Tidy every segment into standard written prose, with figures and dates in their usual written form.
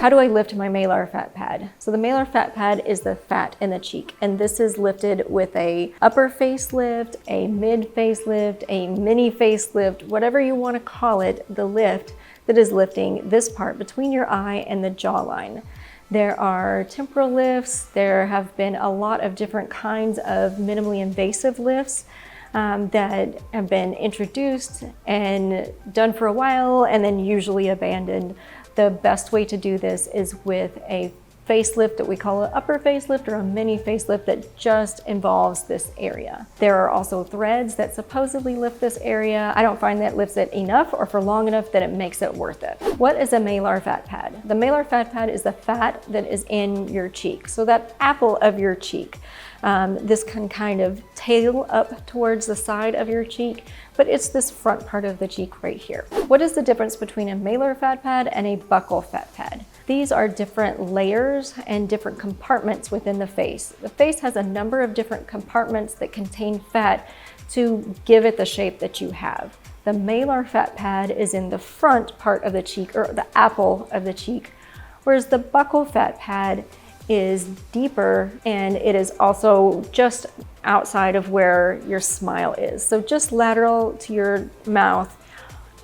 How do I lift my malar fat pad? So the malar fat pad is the fat in the cheek, and this is lifted with a upper facelift, a mid facelift, a mini facelift, whatever you want to call it, the lift that is lifting this part between your eye and the jawline. There are temporal lifts. There have been a lot of different kinds of minimally invasive lifts that have been introduced and done for a while and then usually abandoned. The best way to do this is with a facelift that we call an upper facelift or a mini facelift that just involves this area. There are also threads that supposedly lift this area. I don't find that lifts it enough or for long enough that it makes it worth it. What is a malar fat pad? The malar fat pad is the fat that is in your cheek, so that apple of your cheek. This can kind of tail up towards the side of your cheek, but it's this front part of the cheek right here. What is the difference between a malar fat pad and a buccal fat pad? These are different layers and different compartments within the face. The face has a number of different compartments that contain fat to give it the shape that you have. The malar fat pad is in the front part of the cheek, or the apple of the cheek, whereas the buccal fat pad is deeper and it is also just outside of where your smile is. So just lateral to your mouth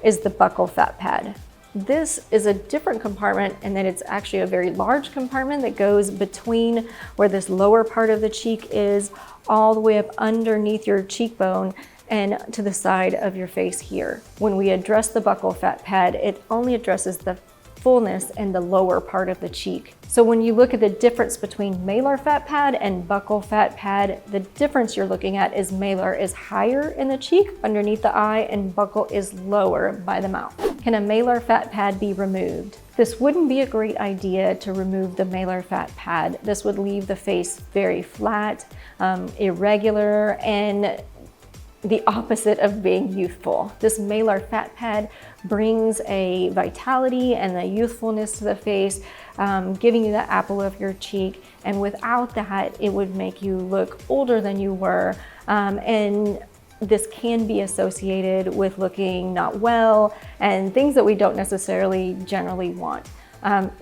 is the buccal fat pad. This is a different compartment, and then it's actually a very large compartment that goes between where this lower part of the cheek is all the way up underneath your cheekbone and to the side of your face here. When we address the buccal fat pad, it only addresses the fullness and the lower part of the cheek. So when you look at the difference between malar fat pad and buccal fat pad, the difference you're looking at is malar is higher in the cheek underneath the eye and buccal is lower by the mouth. Can a malar fat pad be removed? This wouldn't be a great idea to remove the malar fat pad. This would leave the face very flat, irregular, and the opposite of being youthful. This malar fat pad brings a vitality and a youthfulness to the face, giving you the apple of your cheek. And without that, it would make you look older than you were. And this can be associated with looking not well and things that we don't necessarily generally want.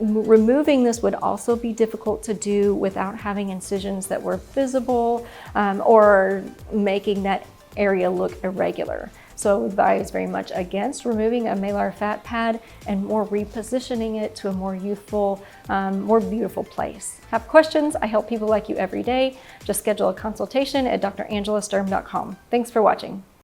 Removing this would also be difficult to do without having incisions that were visible or making that area look irregular. So I advise very much against removing a malar fat pad and more repositioning it to a more youthful, more beautiful place. Have questions? I help people like you every day. Just schedule a consultation at drangela.sturm.com. Thanks for watching.